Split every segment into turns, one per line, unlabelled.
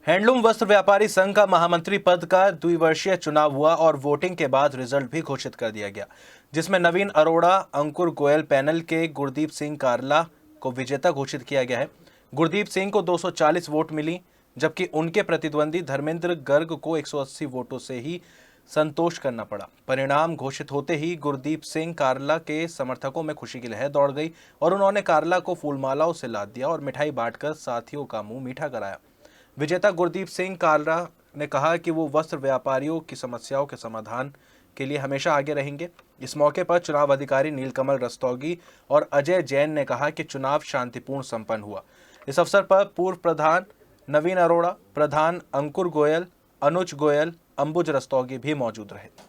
Handloom वस्त्र व्यापारी संघ का महामंत्री पद का द्विवर्षीय चुनाव हुआ और वोटिंग के बाद रिजल्ट भी घोषित कर दिया गया, जिसमें नवीन अरोड़ा अंकुर गोयल पैनल के गुरदीप सिंह कारला को विजेता घोषित किया गया है। गुरदीप सिंह को 240 वोट मिली, जबकि उनके प्रतिद्वंदी धर्मेंद्र गर्ग को 180 वोटों से ही संतोष करना पड़ा। परिणाम घोषित होते ही गुरदीप सिंह कारला के समर्थकों में खुशी की लहर दौड़ गई और उन्होंने कारला को फूलमालाओं से लाद दिया और मिठाई बांटकर साथियों का मुंह मीठा कराया। विजेता गुरदीप सिंह कारला ने कहा कि वो वस्त्र व्यापारियों की समस्याओं के समाधान के लिए हमेशा आगे रहेंगे। इस मौके पर चुनाव अधिकारी नीलकमल रस्तोगी और अजय जैन ने कहा कि चुनाव शांतिपूर्ण संपन्न हुआ। इस अवसर पर पूर्व प्रधान नवीन अरोड़ा, प्रधान अंकुर गोयल, अनुज गोयल, अंबुज रस्तोगी भी मौजूद रहे।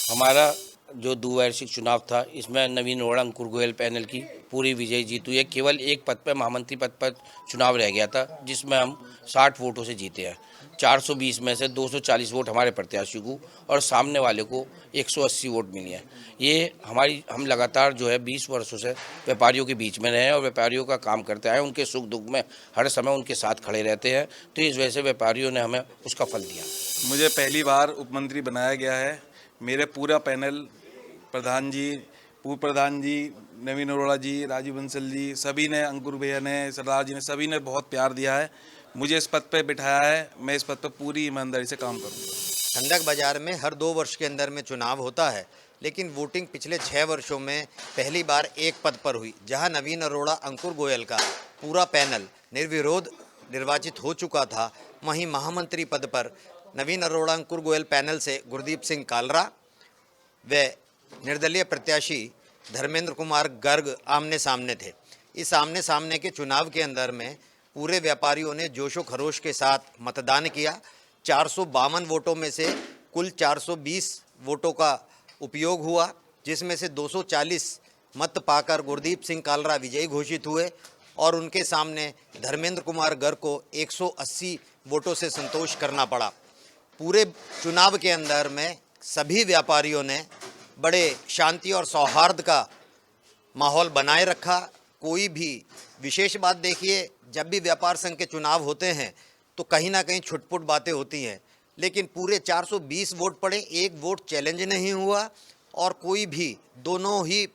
हमारा जो द्विवार्षिक चुनाव था, इसमें नवीन अरोड़ा अंकुर गोयल पैनल की पूरी विजयी जीत हुई है। केवल एक पद पर, महामंत्री पद पर चुनाव रह गया था, जिसमें हम 60 वोटों से जीते हैं। 420 में से 240 वोट हमारे प्रत्याशी को और सामने वाले को 180 वोट मिली हैं। ये हम लगातार जो है 20 वर्षों से व्यापारियों के बीच में रहे हैं और व्यापारियों का काम करते आए। उनके सुख दुख में हर समय उनके साथ खड़े रहते हैं, तो इस वजह से व्यापारियों ने हमें उसका फल दिया।
मुझे पहली बार उपमंत्री बनाया गया है। मेरे पूरा पैनल, प्रधान जी, पूर्व प्रधान जी, नवीन अरोड़ा जी, राजीव बंसल जी, सभी ने, अंकुर भैया ने, सरदार जी ने, सभी ने बहुत प्यार दिया है। मुझे इस पद पे बिठाया है। मैं इस पद पे पूरी ईमानदारी से काम करूँगा।
खंडक बाजार में हर 2 वर्ष के अंदर में चुनाव होता है, लेकिन वोटिंग पिछले 6 वर्षों में पहली बार एक पद पर हुई, जहां नवीन अरोड़ा अंकुर गोयल का पूरा पैनल निर्विरोध निर्वाचित हो चुका था। वहीं महामंत्री पद पर नवीन अरोड़ा अंकुर गोयल पैनल से गुरदीप सिंह कारला व निर्दलीय प्रत्याशी धर्मेंद्र कुमार गर्ग आमने सामने थे। इस आमने सामने के चुनाव के अंदर में पूरे व्यापारियों ने जोशो खरोश के साथ मतदान किया। 452 वोटों में से कुल 420 वोटों का उपयोग हुआ, जिसमें से 240 मत पाकर गुरदीप सिंह कारला विजयी घोषित हुए और उनके सामने धर्मेंद्र कुमार गर्ग को 180 वोटों से संतोष करना पड़ा। पूरे चुनाव के अंदर में सभी व्यापारियों ने बड़े शांति और सौहार्द का माहौल बनाए रखा। कोई भी विशेष बात देखिए, जब भी व्यापार संघ के चुनाव होते हैं तो कहीं ना कहीं छुटपुट बातें होती हैं, लेकिन पूरे 420 वोट पड़े, एक वोट चैलेंज नहीं हुआ और कोई भी, दोनों ही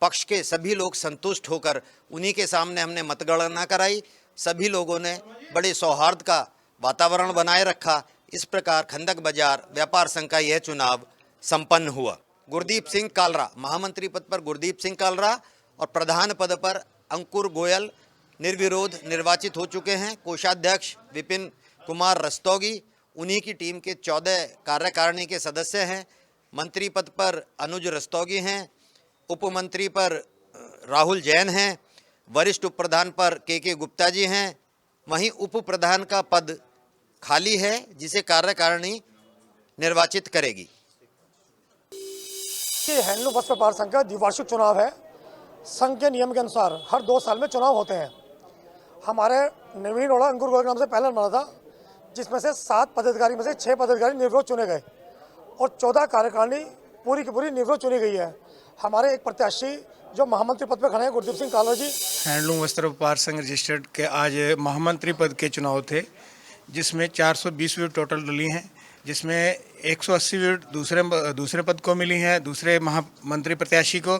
पक्ष के सभी लोग संतुष्ट होकर उन्हीं के सामने हमने मतगणना कराई। सभी लोगों ने बड़े सौहार्द का वातावरण बनाए रखा। इस प्रकार खंडक बाजार व्यापार संघ का यह चुनाव संपन्न हुआ। गुरदीप सिंह कारला, महामंत्री पद पर गुरदीप सिंह कारला और प्रधान पद पर अंकुर गोयल निर्विरोध निर्वाचित हो चुके हैं। कोषाध्यक्ष विपिन कुमार रस्तोगी उन्हीं की टीम के 14 कार्यकारिणी के सदस्य हैं। मंत्री पद पर अनुज रस्तोगी हैं, उपमंत्री पर राहुल जैन हैं, वरिष्ठ उप प्रधान पर के गुप्ता जी हैं। वहीं उप प्रधान का पद खाली है, जिसे कार्यकारिणी निर्वाचित करेगी।
ये हैंडलूम वस्त्र व्यापार संघ का द्विवार्षिक चुनाव है। संघ के नियम के अनुसार हर 2 साल में चुनाव होते हैं। हमारे नवीन अरोड़ा अंकुर गोयल के नाम से पैनल बना था, जिसमें से 7 पदाधिकारी में से 6 पदाधिकारी निर्विरोध चुने गए और 14 कार्यकारिणी पूरी की पूरी निर्विरोध चुनी गई है। हमारे एक प्रत्याशी जो महामंत्री पद पर खड़े हैं, गुरदीप सिंह कारला जी।
हैंडलूम वस्त्र व्यापार संघ रजिस्टर्ड के आज महामंत्री पद के चुनाव थे, जिसमें 420 वोट टोटल डली हैं, जिसमें 180 वोट दूसरे पद को मिली हैं, दूसरे महामंत्री प्रत्याशी को,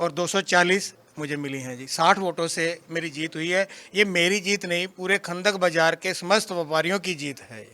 और 240 मुझे मिली हैं जी। 60 वोटों से मेरी जीत हुई है। ये मेरी जीत नहीं, पूरे खंडक बाजार के समस्त व्यापारियों की जीत है।